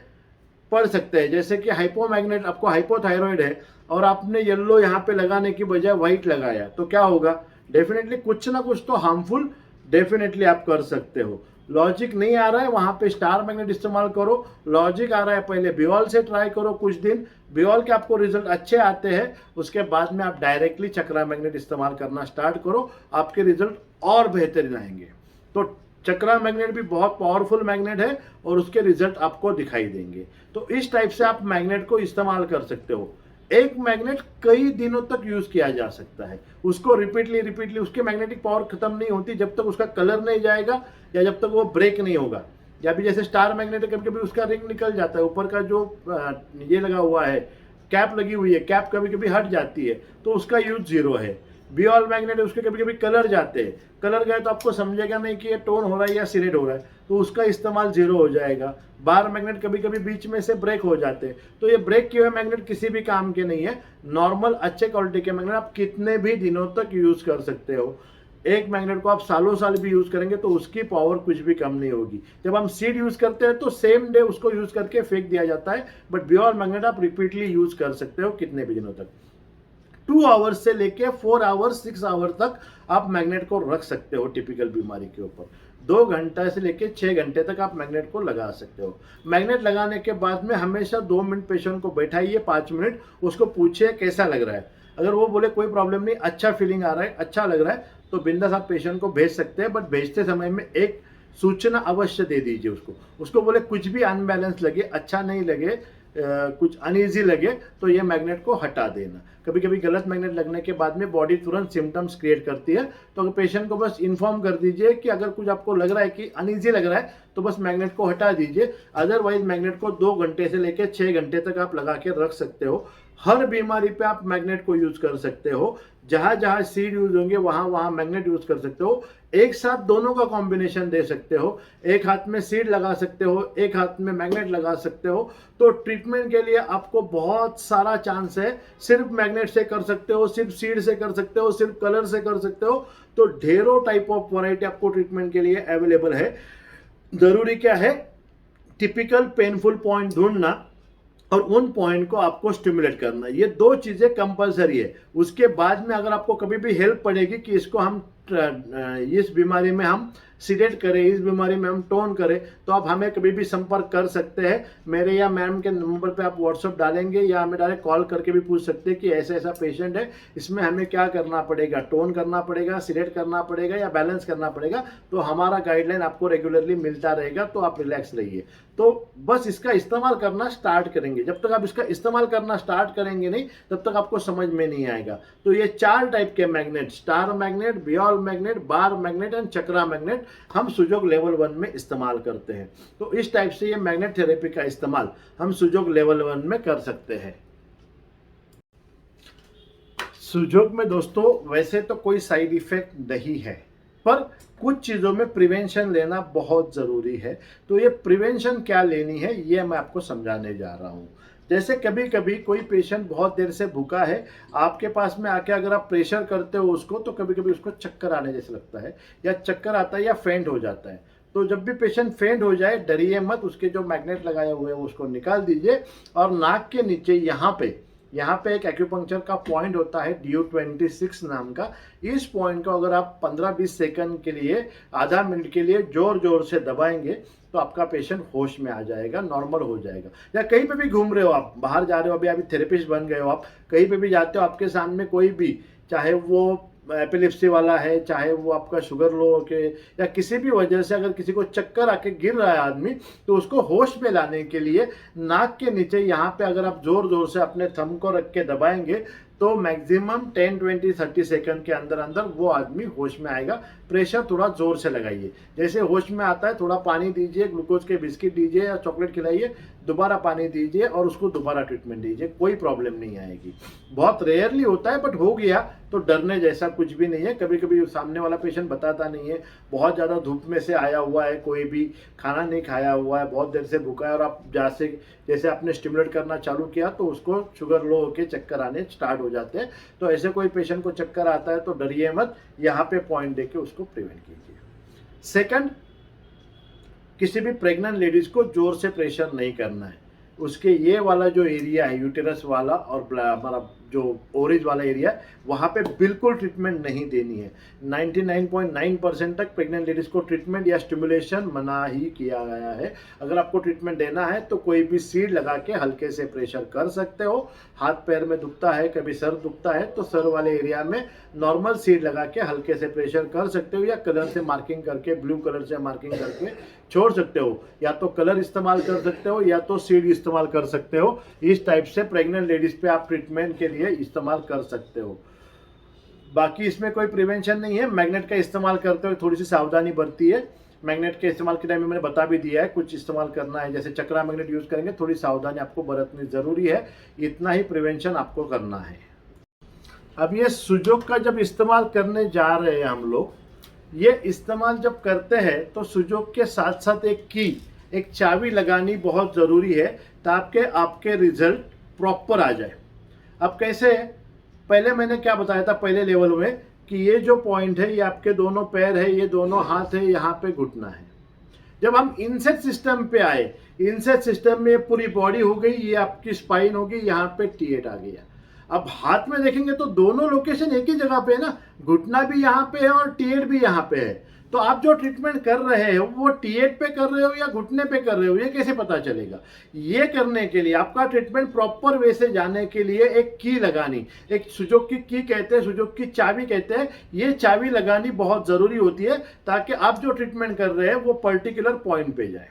पड़ सकते हैं। जैसे कि हाइपोमैग्नेट, आपको हाइपोथायराइड है और आपने येलो यहाँ पे लगाने की बजाय व्हाइट लगाया तो क्या होगा, डेफिनेटली कुछ ना कुछ तो हार्मफुल डेफिनेटली आप कर सकते हो। लॉजिक नहीं आ रहा है वहां पे स्टार मैग्नेट इस्तेमाल करो, लॉजिक आ रहा है पहले बियोल से ट्राई करो कुछ दिन, बियोल के आपको रिजल्ट अच्छे आते हैं उसके बाद में आप डायरेक्टली चक्रा मैग्नेट इस्तेमाल करना स्टार्ट करो, आपके रिजल्ट और बेहतरीन आएंगे। तो चक्रा मैग्नेट भी बहुत पावरफुल मैग्नेट है और उसके रिजल्ट आपको दिखाई देंगे। तो इस टाइप से आप मैग्नेट को इस्तेमाल कर सकते हो। एक मैग्नेट कई दिनों तक यूज किया जा सकता है, उसको रिपीटली उसकी मैग्नेटिक पावर खत्म नहीं होती जब तक उसका कलर नहीं जाएगा या जब तक वो ब्रेक नहीं होगा। या भी जैसे स्टार मैग्नेट कभी कभी उसका रिंग निकल जाता है, ऊपर का जो ये लगा हुआ है, कैप लगी हुई है, कैप कभी कभी हट जाती है तो उसका यूज जीरो है। बियोल मैग्नेट उसके कभी कभी कलर जाते हैं, कलर गए तो आपको समझेगा नहीं कि ये टोन हो रहा है या सिलेट हो रहा है, तो उसका इस्तेमाल जीरो हो जाएगा। बार मैग्नेट कभी कभी बीच में से ब्रेक हो जाते हैं, तो ये ब्रेक किए हुए मैग्नेट किसी भी काम के नहीं है। नॉर्मल अच्छे क्वालिटी के मैग्नेट आप कितने भी दिनों तक यूज कर सकते हो। एक मैग्नेट को आप सालों साल भी यूज करेंगे तो उसकी पावर कुछ भी कम नहीं होगी। जब हम सीड यूज करते हैं तो सेम डे उसको यूज करके फेंक दिया जाता है, बट बियोल मैग्नेट आप रिपीटली यूज कर सकते हो कितने भी दिनों तक। 2 आवर्स से लेके 4 आवर्स 6 आवर तक आप मैग्नेट को रख सकते हो टिपिकल बीमारी के ऊपर। 2 घंटा से लेके 6 घंटे तक आप मैग्नेट को लगा सकते हो। मैग्नेट लगाने के बाद में हमेशा 2 मिनट पेशेंट को बैठाइए, 5 मिनट उसको पूछिए कैसा लग रहा है। अगर वो बोले कोई प्रॉब्लम नहीं, अच्छा फीलिंग आ रहा है, अच्छा लग रहा है, तो बिंदास आप पेशेंट को भेज सकते हैं। बट भेजते समय में एक सूचना अवश्य दे दीजिए उसको बोले कुछ भी अनबैलेंस लगे, अच्छा नहीं लगे, कुछ अनईजी लगे तो ये मैग्नेट को हटा देना। कभी कभी गलत मैग्नेट लगने के बाद में बॉडी तुरंत सिम्टम्स क्रिएट करती है, तो पेशेंट को बस इन्फॉर्म कर दीजिए कि अगर कुछ आपको लग रहा है कि अनईजी लग रहा है तो बस मैग्नेट को हटा दीजिए। अदरवाइज मैग्नेट को 2 घंटे से लेकर 6 घंटे तक आप लगा के रख सकते हो। हर बीमारी पे आप मैग्नेट को यूज कर सकते हो। जहां जहां सीड यूज होंगे वहां वहां मैग्नेट यूज कर सकते हो। एक साथ दोनों का कॉम्बिनेशन दे सकते हो, एक हाथ में सीड लगा सकते हो, एक हाथ में मैग्नेट लगा सकते हो। तो ट्रीटमेंट के लिए आपको बहुत सारा चांस है। सिर्फ मैग्नेट से कर सकते हो, सिर्फ सीड से कर सकते हो, सिर्फ कलर से कर सकते हो। तो ढेरों टाइप ऑफ वैरायटी आपको ट्रीटमेंट के लिए अवेलेबल है। जरूरी क्या है, टिपिकल पेनफुल पॉइंट ढूंढना और उन पॉइंट को आपको स्टिमुलेट करना, ये 2 चीजें कंपलसरी है। उसके बाद में अगर आपको कभी भी हेल्प पड़ेगी कि इसको हम इस बीमारी में हम सीडेट करें, इस बीमारी में हम टोन करें, तो आप हमें कभी भी संपर्क कर सकते हैं। मेरे या मैम के नंबर पे आप व्हाट्सअप डालेंगे या हमें डायरेक्ट कॉल करके भी पूछ सकते हैं कि ऐसा ऐसा पेशेंट है, इसमें हमें क्या करना पड़ेगा, टोन करना पड़ेगा, सीडेट करना पड़ेगा या बैलेंस करना पड़ेगा। तो हमारा गाइडलाइन आपको रेगुलरली मिलता रहेगा, तो आप रिलैक्स रहिए। तो बस इसका इस्तेमाल करना स्टार्ट करेंगे, जब तक आप इसका इस्तेमाल करना स्टार्ट करेंगे नहीं तब तक आपको समझ में नहीं आएगा। तो ये 4 टाइप के मैग्नेट, स्टार मैग्नेट, बियोल magnet, bar magnet and chakra magnet, हम सुजोग लेवल 1 में इस्तेमाल करते हैं। तो इस टाइप से ये मैग्नेट थेरेपी का इस्तेमाल हम सुजोग लेवल 1 में कर सकते हैं। सुजोग में दोस्तों वैसे तो कोई साइड इफेक्ट नहीं है, पर कुछ चीज़ों में प्रिवेंशन लेना बहुत ज़रूरी है। तो ये प्रिवेंशन क्या लेनी है ये मैं आपको समझाने जा रहा हूँ। जैसे कभी कभी कोई पेशेंट बहुत देर से भूखा है, आपके पास में आके अगर आप प्रेशर करते हो उसको, तो कभी कभी उसको चक्कर आने जैसे लगता है, या चक्कर आता है या फेंट हो जाता है। तो जब भी पेशेंट फेंट हो जाए, डरिए मत, उसके जो मैग्नेट लगाए हुए हैं उसको निकाल दीजिए, और नाक के नीचे यहाँ पे एक एक्यूपंक्चर का पॉइंट होता है DU26 नाम का। इस पॉइंट को अगर आप 15-20 सेकंड के लिए, आधा मिनट के लिए जोर जोर से दबाएंगे तो आपका पेशेंट होश में आ जाएगा, नॉर्मल हो जाएगा। या कहीं पे भी घूम रहे हो, आप बाहर जा रहे हो, अभी थेरेपिस्ट बन गए हो, आप कहीं पे भी जाते हो, आपके सामने कोई भी, चाहे वो एपिलिप्सी वाला है, चाहे वो आपका शुगर लो के, या किसी भी वजह से अगर किसी को चक्कर आके गिर रहा है आदमी, तो उसको होश में लाने के लिए नाक के नीचे यहाँ पे अगर आप जोर जोर से अपने थंब को रख के दबाएंगे तो मैक्सिमम 10, 20, 30 सेकंड के अंदर अंदर वो आदमी होश में आएगा। प्रेशर थोड़ा जोर से लगाइए, जैसे होश में आता है थोड़ा पानी दीजिए, ग्लूकोज के बिस्किट दीजिए या चॉकलेट खिलाइए, दोबारा पानी दीजिए और उसको दोबारा ट्रीटमेंट दीजिए, कोई प्रॉब्लम नहीं आएगी। बहुत रेयरली होता है, बट हो गया तो डरने जैसा कुछ भी नहीं है। कभी कभी सामने वाला पेशेंट बताता नहीं है, बहुत ज़्यादा धूप में से आया हुआ है, कोई भी खाना नहीं खाया हुआ है, बहुत देर से भूखा है, और आप जैसे आपने स्टिमुलेट करना चालू किया तो उसको शुगर लो होकर चक्कर आने स्टार्ट हो जाते हैं। तो ऐसे कोई पेशेंट को चक्कर आता है तो डरिए मत, यहाँ पे पॉइंट देके उसको प्रिवेंट कीजिए। सेकंड, किसी भी प्रेग्नेंट लेडीज को जोर से प्रेशर नहीं करना है। उसके ये वाला जो एरिया है, यूटेरस वाला और हमारा जो ओरिज वाला एरिया है, वहाँ पे बिल्कुल ट्रीटमेंट नहीं देनी है। 99.9% तक प्रेग्नेंट लेडीज को ट्रीटमेंट या स्टिमुलेशन मना ही किया गया है। अगर आपको ट्रीटमेंट देना है तो कोई भी सीड लगा के हल्के से प्रेशर कर सकते हो। हाथ पैर में दुखता है, कभी सर दुखता है, तो सर वाले एरिया में नॉर्मल सीड लगा के हल्के से प्रेशर कर सकते हो, या कलर से मार्किंग करके, ब्लू कलर से मार्किंग करके छोड़ सकते हो। या तो कलर इस्तेमाल कर सकते हो या तो सीड इस्तेमाल कर सकते हो। इस टाइप से प्रेग्नेंट लेडीज पे आप ट्रीटमेंट के लिए इस्तेमाल कर सकते हो। बाकी इसमें कोई प्रिवेंशन नहीं है। मैग्नेट का इस्तेमाल करते हुए थोड़ी सी सावधानी बरती है। मैग्नेट के इस्तेमाल के टाइम में मैंने बता भी दिया है, कुछ इस्तेमाल करना है, जैसे चक्रा मैग्नेट यूज करेंगे, थोड़ी सावधानी आपको बरतनी जरूरी है। इतना ही प्रिवेंशन आपको करना है। अब ये सुजोग का जब इस्तेमाल करने जा रहे हैं हम लोग, ये इस्तेमाल जब करते हैं तो सुजोग के साथ साथ एक चाबी लगानी बहुत ज़रूरी है, ताकि आपके रिजल्ट प्रॉपर आ जाए। अब कैसे? पहले मैंने क्या बताया था पहले लेवल में, कि ये जो पॉइंट है ये आपके दोनों पैर है, ये दोनों हाथ है, यहाँ पे घुटना है। जब हम इनसेट सिस्टम पे आए, इनसेट सिस्टम में पूरी बॉडी हो गई, ये आपकी स्पाइन होगी, यहाँ पे T8 आ गया। अब हाथ में देखेंगे तो दोनों लोकेशन एक ही जगह पे है ना, घुटना भी यहाँ पे है और T8 भी यहाँ पे है। तो आप जो ट्रीटमेंट कर रहे हो वो T8 पे कर रहे हो या घुटने पे कर रहे हो, ये कैसे पता चलेगा? ये करने के लिए आपका ट्रीटमेंट प्रॉपर वे से जाने के लिए एक की लगानी, एक सुजोग की कहते हैं, सुजोग की चाबी कहते हैं, ये चाबी लगानी बहुत ज़रूरी होती है, ताकि आप जो ट्रीटमेंट कर रहे हैं वो पर्टिकुलर पॉइंट पे जाए।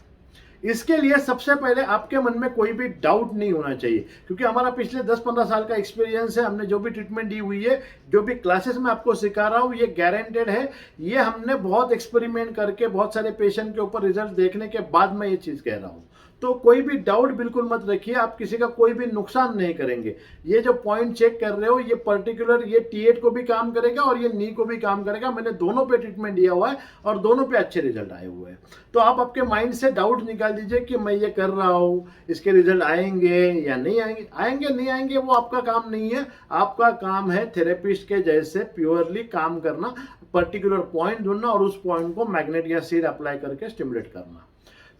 इसके लिए सबसे पहले आपके मन में कोई भी डाउट नहीं होना चाहिए, क्योंकि हमारा पिछले 10-15 साल का एक्सपीरियंस है। हमने जो भी ट्रीटमेंट दी हुई है, जो भी क्लासेस में आपको सिखा रहा हूँ, ये गारंटेड है। ये हमने बहुत एक्सपेरिमेंट करके बहुत सारे पेशेंट के ऊपर रिजल्ट देखने के बाद मैं ये चीज़ कह रहा हूँ। तो कोई भी डाउट बिल्कुल मत रखिए, आप किसी का कोई भी नुकसान नहीं करेंगे। ये जो पॉइंट चेक कर रहे हो, ये पर्टिकुलर ये T8 को भी काम करेगा और ये नी को भी काम करेगा। मैंने दोनों पे ट्रीटमेंट दिया हुआ है और दोनों पे अच्छे रिजल्ट आए हुए हैं। तो आप आपके माइंड से डाउट निकाल दीजिए कि मैं ये कर रहा हूँ, इसके रिजल्ट आएंगे या नहीं आएंगे। आएंगे नहीं आएंगे वो आपका काम नहीं है। आपका काम है थेरेपिस्ट के जैसे प्योरली काम करना, पर्टिकुलर पॉइंट ढूंढना और उस पॉइंट को मैग्नेट या सीड अप्लाई करके स्टिमुलेट करना।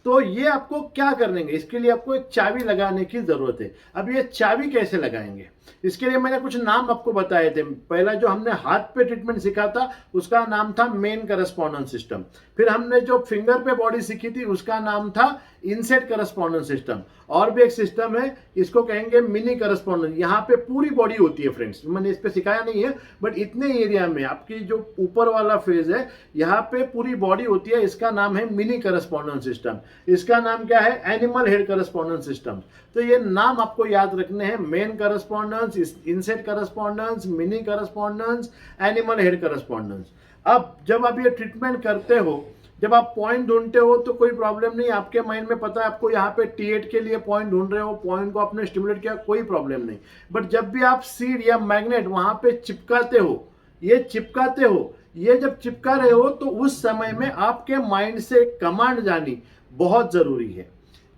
तो ये आपको क्या करने, इसके लिए आपको एक चाबी लगाने की जरूरत है। अब ये चाबी कैसे लगाएंगे, इसके लिए मैंने कुछ नाम आपको बताए थे। पहला जो हमने हाथ पे ट्रीटमेंट सीखा था उसका नाम था मेन करस्पॉन्डेंस सिस्टम। फिर हमने जो फिंगर पे बॉडी सीखी थी उसका नाम था इनसेट करस्पॉन्डेंस सिस्टम। और भी एक सिस्टम है, इसको कहेंगे मिनी करस्पॉन्डेंस। यहाँ पे पूरी बॉडी होती है फ्रेंड्स, मैंने इस पे सिखाया नहीं है, बट इतने एरिया में आपकी जो ऊपर वाला फेज है यहाँ पे पूरी बॉडी होती है। इसका नाम है मिनी करस्पॉन्डेंस सिस्टम। इसका नाम क्या है? Animal head correspondence system. तो ये नाम आपको याद रखने हैं, main correspondence, inset correspondence, mini correspondence, animal head correspondence. अब जब आप ये ट्रीटमेंट करते हो, जब आप पॉइंट ढूंढते हो तो कोई प्रॉब्लम नहीं, आपके माइंड में पता है आपको यहाँ पे T8 के लिए पॉइंट ढूंढ रहे हो, पॉइंट को आपने स्टिमुलेट किया, कोई प्रॉब्लम नहीं। बट जब भी आप सीड या मैग्नेट वहां पे चिपकाते हो, ये चिपकाते हो, ये जब चिपका रहे हो तो उस समय में आपके माइंड से कमांड जानी बहुत जरूरी है।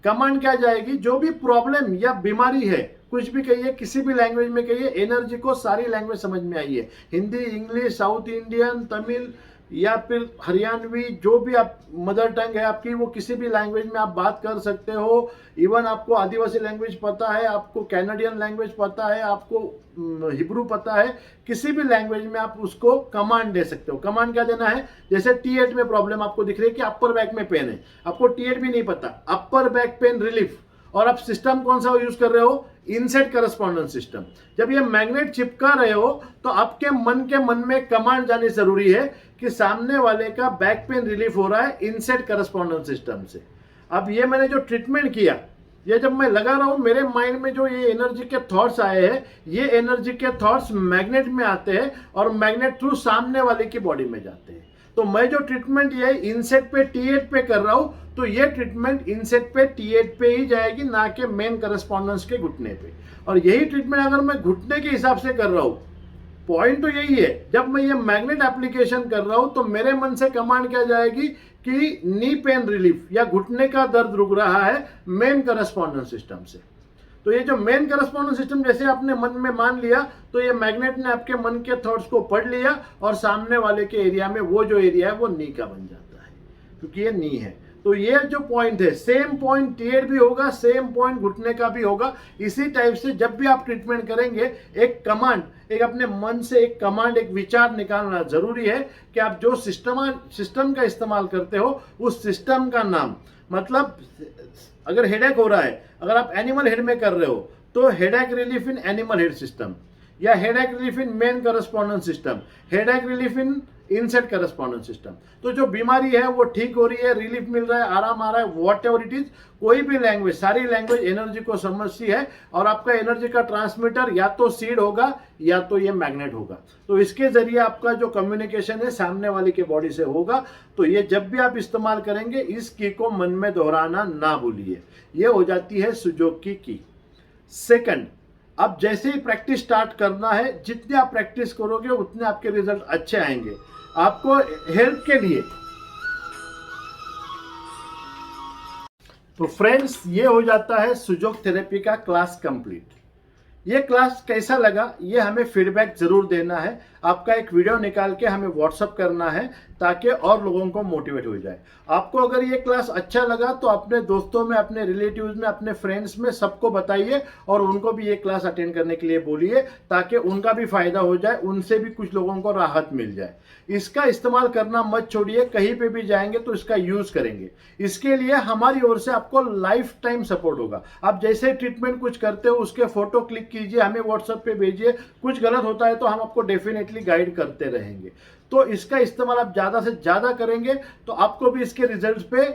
कमांड क्या जाएगी, जो भी प्रॉब्लम या बीमारी है, कुछ भी कहिए, किसी भी लैंग्वेज में कहिए, एनर्जी को सारी लैंग्वेज समझ में आई है, Hindi, English, south Indian, Tamil या फिर हरियाणवी, जो भी आप मदर टंग है आपकी, वो किसी भी लैंग्वेज में आप बात कर सकते हो। इवन आपको आदिवासी लैंग्वेज पता है, आपको कैनेडियन लैंग्वेज पता है, आपको हिब्रू पता है, किसी भी लैंग्वेज में आप उसको कमांड दे सकते हो। कमांड क्या देना है, जैसे T8 में प्रॉब्लम आपको दिख रही है कि अपर बैक में पेन है, आपको T8 भी नहीं पता, अपर बैक पेन रिलीफ, और आप सिस्टम कौन सा यूज कर रहे हो, इनसेट करस्पॉन्डेंस सिस्टम। जब ये मैग्नेट चिपका रहे हो तो आपके मन के मन में कमांड जानी जरूरी है कि सामने वाले का बैक पेन रिलीफ हो रहा है इनसेट करस्पॉन्डेंस सिस्टम से। अब ये मैंने जो ट्रीटमेंट किया, ये जब मैं लगा रहा हूं, मेरे माइंड में जो ये एनर्जी के थॉट्स आए हैं, ये एनर्जी के थॉट्स मैग्नेट में आते हैं और मैग्नेट थ्रू सामने वाले की बॉडी में जाते हैं। तो मैं जो ट्रीटमेंट ये इनसेट पे T8 पे कर रहा हूं, तो ये ट्रीटमेंट इनसेट पे T8 पे ही जाएगी, ना कि मेन करस्पॉन्डेंस के घुटने पे। और यही ट्रीटमेंट अगर मैं घुटने के हिसाब से कर रहा हूं, पॉइंट तो यही है, जब मैं ये मैग्नेट एप्लीकेशन कर रहा हूं तो मेरे मन से कमांड क्या जाएगी कि नी पेन रिलीफ या घुटने का दर्द रुक रहा है मेन करस्पॉन्डेंस सिस्टम से। तो ये जो मेन करस्पॉन्डेंस सिस्टम जैसे आपने मन में मान लिया, तो ये मैग्नेट ने आपके मन के थॉट्स को पढ़ लिया और सामने वाले के एरिया में वो जो एरिया है वो नी का बन जाता है, क्योंकि ये नी है। तो ये जो पॉइंट है, सेम पॉइंट T8 भी होगा, सेम पॉइंट घुटने का भी होगा। इसी टाइप से जब भी आप ट्रीटमेंट करेंगे, एक कमांड, एक अपने मन से एक कमांड, एक विचार निकालना जरूरी है कि आप जो सिस्टम का इस्तेमाल करते हो, उस सिस्टम का नाम, मतलब अगर हेडेक हो रहा है, अगर आप एनिमल हेड में कर रहे हो तो headache relief in animal head system, या headache relief in main correspondence system, headache relief in insect correspondence system. तो जो बीमारी है वो ठीक हो रही है, रिलीफ मिल रहा है, आराम आ रहा है, वॉट एवर इट इज, कोई भी लैंग्वेज, सारी लैंग्वेज एनर्जी को समझती है। और आपका एनर्जी का ट्रांसमीटर या तो सीड होगा या तो ये मैग्नेट होगा। तो इसके जरिए आपका जो कम्युनिकेशन है सामने वाले के बॉडी से होगा। तो ये जब भी आप इस्तेमाल करेंगे, इस की को मन में दोहराना ना भूलिए। ये हो जाती है सुजोग की। सेकंड, अब जैसे ही प्रैक्टिस स्टार्ट करना है, जितने आप प्रैक्टिस करोगे उतने आपके रिजल्ट अच्छे आएंगे। आपको हेल्प के लिए, तो फ्रेंड्स, ये हो जाता है सुजोग थेरेपी का क्लास कंप्लीट। ये क्लास कैसा लगा, ये हमें फीडबैक जरूर देना है। आपका एक वीडियो निकाल के हमें व्हाट्सअप करना है ताकि और लोगों को मोटिवेट हो जाए। आपको अगर ये क्लास अच्छा लगा तो अपने दोस्तों में, अपने रिलेटिव्स में, अपने फ्रेंड्स में सबको बताइए और उनको भी ये क्लास अटेंड करने के लिए बोलिए, ताकि उनका भी फायदा हो जाए, उनसे भी कुछ लोगों को राहत मिल जाए। इसका इस्तेमाल करना मत छोड़िए, कहीं पे भी जाएंगे तो इसका यूज करेंगे। इसके लिए हमारी ओर से आपको लाइफ टाइम सपोर्ट होगा। आप जैसे ट्रीटमेंट कुछ करते हो उसके फोटो क्लिक कीजिए, हमें व्हाट्सएप पे भेजिए। कुछ गलत होता है तो हम आपको डेफिनेटली गाइड करते रहेंगे। तो इसका इस्तेमाल आप ज्यादा से ज्यादा करेंगे तो आपको भी इसके रिजल्ट्स पे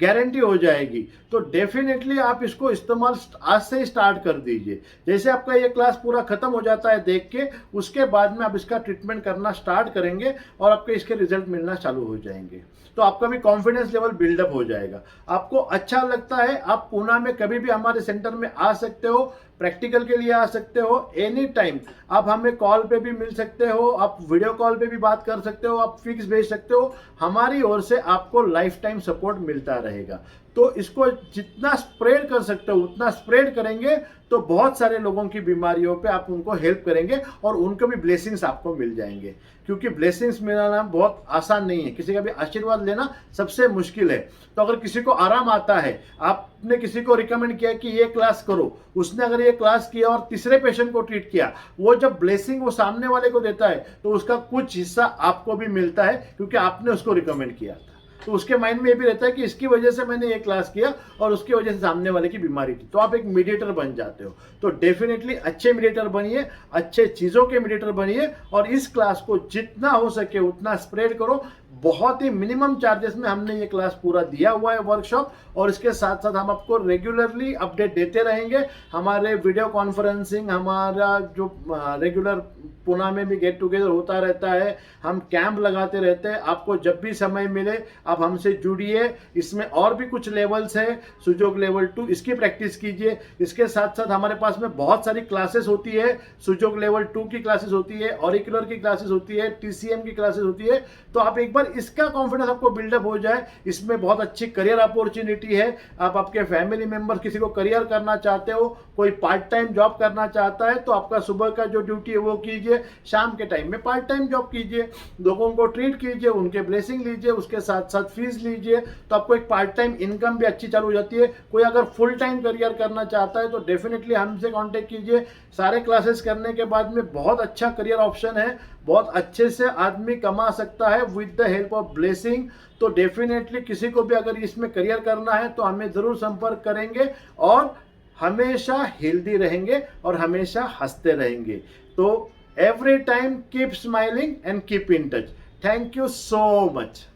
गारंटी हो जाएगी। तो डेफिनेटली आप इसको इस्तेमाल आज से ही स्टार्ट कर दीजिए। जैसे आपका ये क्लास पूरा खत्म हो जाता है देख के, उसके बाद में आप इसका ट्रीटमेंट करना स्टार्ट करेंगे और आपके इसके रिजल्ट मिलना चालू हो जाएंगे। तो आपका भी कॉन्फिडेंस लेवल बिल्डअप हो जाएगा। आपको अच्छा लगता है, आप पूना में कभी भी हमारे सेंटर में आ सकते हो, प्रैक्टिकल के लिए आ सकते हो। एनी टाइम आप हमें कॉल पे भी मिल सकते हो, आप वीडियो कॉल पे भी बात कर सकते हो, आप फिक्स भेज सकते हो। हमारी ओर से आपको लाइफ टाइम सपोर्ट मिलता रहेगा। तो इसको जितना स्प्रेड कर सकते हो उतना स्प्रेड करेंगे तो बहुत सारे लोगों की बीमारियों पे आप उनको हेल्प करेंगे और उनको भी ब्लेसिंग्स आपको मिल जाएंगे। क्योंकि ब्लेसिंग्स मिलना बहुत आसान नहीं है, किसी का भी आशीर्वाद लेना सबसे मुश्किल है। तो अगर किसी को आराम आता है, आपने किसी को रिकमेंड किया कि ये क्लास करो, उसने अगर ये क्लास किया और तीसरे पेशेंट को ट्रीट किया, वो जब ब्लेसिंग वो सामने वाले को देता है तो उसका कुछ हिस्सा आपको भी मिलता है, क्योंकि आपने उसको रिकमेंड किया था। तो उसके माइंड में ये भी रहता है कि इसकी वजह से मैंने ये क्लास किया और उसकी वजह से सामने वाले की बीमारी थी। तो आप एक मीडिएटर बन जाते हो। तो डेफिनेटली अच्छे मीडिएटर बनिए, अच्छे चीज़ों के मीडिएटर बनिए और इस क्लास को जितना हो सके उतना स्प्रेड करो। बहुत ही मिनिमम चार्जेस में हमने ये क्लास पूरा दिया हुआ है वर्कशॉप, और इसके साथ साथ हम आपको रेगुलरली अपडेट देते रहेंगे। हमारे वीडियो कॉन्फ्रेंसिंग, हमारा जो रेगुलर पुणे में भी गेट टुगेदर होता रहता है, हम कैंप लगाते रहते हैं। आपको जब भी समय मिले आप हमसे जुड़िए। इसमें और भी कुछ लेवल्स है, सुजोग लेवल 2, इसकी प्रैक्टिस कीजिए। इसके साथ साथ हमारे पास में बहुत सारी क्लासेस होती है। सुजोग लेवल 2 की क्लासेस होती है, ऑरिकुलर की क्लासेस होती है, TCM की क्लासेस होती है। तो आप एक बार इसका कॉन्फिडेंस आपको बिल्डअप हो जाए, इसमें बहुत अच्छी करियर अपॉर्चुनिटी है। आप आपके फैमिली मेंबर किसी को करियर करना चाहते हो, कोई पार्ट टाइम जॉब करना चाहता है, तो आपका सुबह का जो ड्यूटी है वो कीजिए, शाम के टाइम में पार्ट टाइम जॉब कीजिए, लोगों को ट्रीट कीजिए, उनके ब्लेसिंग लीजिए, उसके साथ साथ फीस लीजिए, तो आपको एक पार्ट टाइम इनकम भी अच्छी चालू हो जाती है। कोई अगर फुल टाइम करियर करना चाहता है तो डेफिनेटली हमसे कांटेक्ट कीजिए। सारे क्लासेस करने के बाद में बहुत अच्छा करियर ऑप्शन है, बहुत अच्छे से आदमी कमा सकता है with the help of blessing. तो डेफिनेटली किसी को भी अगर इसमें करियर करना है तो हमें जरूर संपर्क करेंगे, और हमेशा हेल्दी रहेंगे और हमेशा हंसते रहेंगे। तो every time keep smiling and keep in touch. Thank you so much.